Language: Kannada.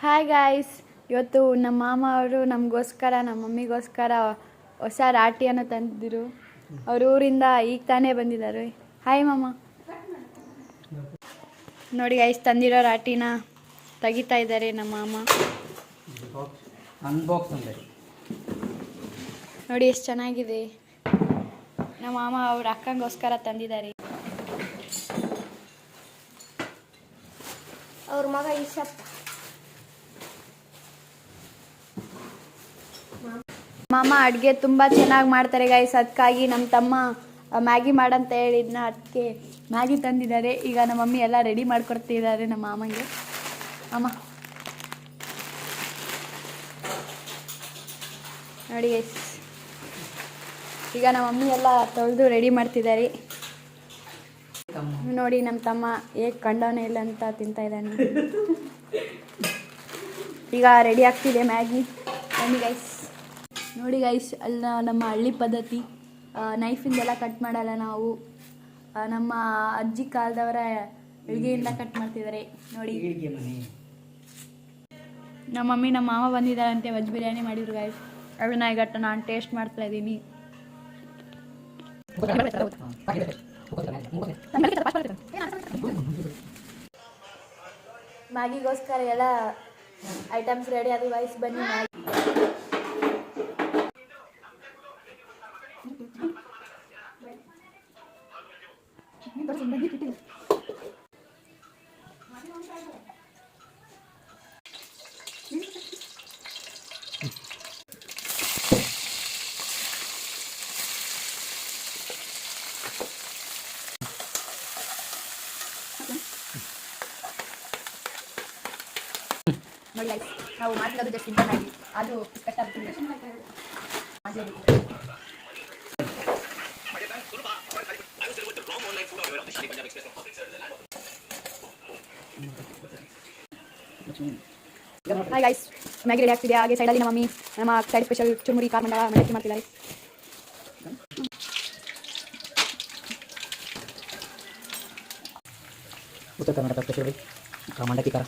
ಹಾಯ್ ಗಾಯ್ಸ್, ಇವತ್ತು ನಮ್ಮ ಮಾಮ ಅವರು ನಮಗೋಸ್ಕರ ನಮ್ಮ ಮಮ್ಮಿಗೋಸ್ಕರ ಹೊಸ ರಾಟಿಯನ್ನು ತಂದಿದ್ರು. ಅವ್ರ ಊರಿಂದ ಈಗ ತಾನೇ ಬಂದಿದ್ದಾರೆ. ಹಾಯ್ ಮಾಮ. ನೋಡಿ ಗೈಸ್, ತಂದಿರೋ ರಾಟಿನ ತೆಗಿತಾ ಇದ್ದಾರೆ ನಮ್ಮ ಮಾಮ. ನೋಡಿ ಎಷ್ಟು ಚೆನ್ನಾಗಿದೆ. ನಮ್ಮ ಮಾಮ ಅವ್ರ ಅಕ್ಕಂಗೋಸ್ಕರ ತಂದಿದ್ದಾರೆ. ಅವ್ರ ಮಗ ಈಶಪ್ಪ. ಮಾಮ ಅಡುಗೆ ತುಂಬ ಚೆನ್ನಾಗಿ ಮಾಡ್ತಾರೆ ಗೈಸ್. ಅದಕ್ಕಾಗಿ ನಮ್ಮ ತಮ್ಮ ಮ್ಯಾಗಿ ಮಾಡಂತ ಹೇಳಿದ್ನ, ಅದಕ್ಕೆ ಮ್ಯಾಗಿ ತಂದಿದ್ದಾರೆ. ಈಗ ನಮ್ಮ ಮಮ್ಮಿ ಎಲ್ಲ ರೆಡಿ ಮಾಡ್ಕೊಡ್ತಿದ್ದಾರೆ ನಮ್ಮ ಮಾಮಂಗೆ. ಅಮ್ಮ ನೋಡಿ ಗೈಸ್, ಈಗ ನಮ್ಮ ಮಮ್ಮಿ ಎಲ್ಲ ತೊಳೆದು ರೆಡಿ ಮಾಡ್ತಿದ್ದಾರೆ. ನೋಡಿ ನಮ್ಮ ತಮ್ಮ ಹೇಗೆ ಕಂಡವನೇ ಇಲ್ಲ ಅಂತ ತಿಂತಾ ಇದ್ದಾನೆ. ಈಗ ರೆಡಿ ಆಗ್ತಿದೆ ಮ್ಯಾಗಿ. ಬನ್ನಿ ಗೈಸ್. ನೋಡಿ ಗೈಸ್, ಅಲ್ಲ ನಮ್ಮ ಹಳ್ಳಿ ಪದ್ಧತಿ, ನೈಫಿಂದೆಲ್ಲ ಕಟ್ ಮಾಡಲ್ಲ ನಾವು. ನಮ್ಮ ಅಜ್ಜಿ ಕಾಲದವರ ಎಳ್ಗೆಯಿಂದ ಕಟ್ ಮಾಡ್ತಿದ್ದಾರೆ ನೋಡಿ. ನಮ್ಮ ಮಮ್ಮಿ ನಮ್ಮ ಮಾಮ ಬಂದಿದ್ದಾರಂತೆ, ವೆಜ್ ಬಿರಿಯಾನಿ ಮಾಡಿದ್ರು ಗೈಸ್. ಅದನ್ನ ಈಗ ನಾನು ಟೇಸ್ಟ್ ಮಾಡ್ತಾ ಇದ್ದೀನಿ. ಮ್ಯಾಗಿಗೋಸ್ಕರ ಎಲ್ಲ ಐಟಮ್ಸ್ ರೆಡಿ ಅದು ಗೈಸ್. ಬನ್ನಿ ಮ್ಯಾಗಿ. ನೋಡಿ ಗೈಸ್, ನಾವು ಮಾಡ್ತಿರೋದು ಜಸ್ಟ್ ಸಿಂಪಲ್ ಆಗಿ, ಅದು ಕಷ್ಟ ಆಗ್ತಿದೆ. ಹಾಯ್ ಗೈಸ್, ಮ್ಯಾಗಿ ರೆಡಿ ಆಗ್ತಿದೆ. ಹಾಗೆ ಸೈಡಲ್ಲಿ ನಮ್ಮ ಮಮ್ಮಿ ನಮ್ಮ ಸೈಡ್ ಸ್ಪೆಷಲ್ ಚುರುಮುರಿ ಖಾರ ಮಂಡ ಮಂಡಕ್ಕಿ ಮಾಡ್ತಿದ್ದಾರೆ. ಉತ್ತರ ಕರ್ನಾಟಕ ಸ್ಪೆಷಲ್ ಮಂಡಕ್ಕಿ ಖಾರ.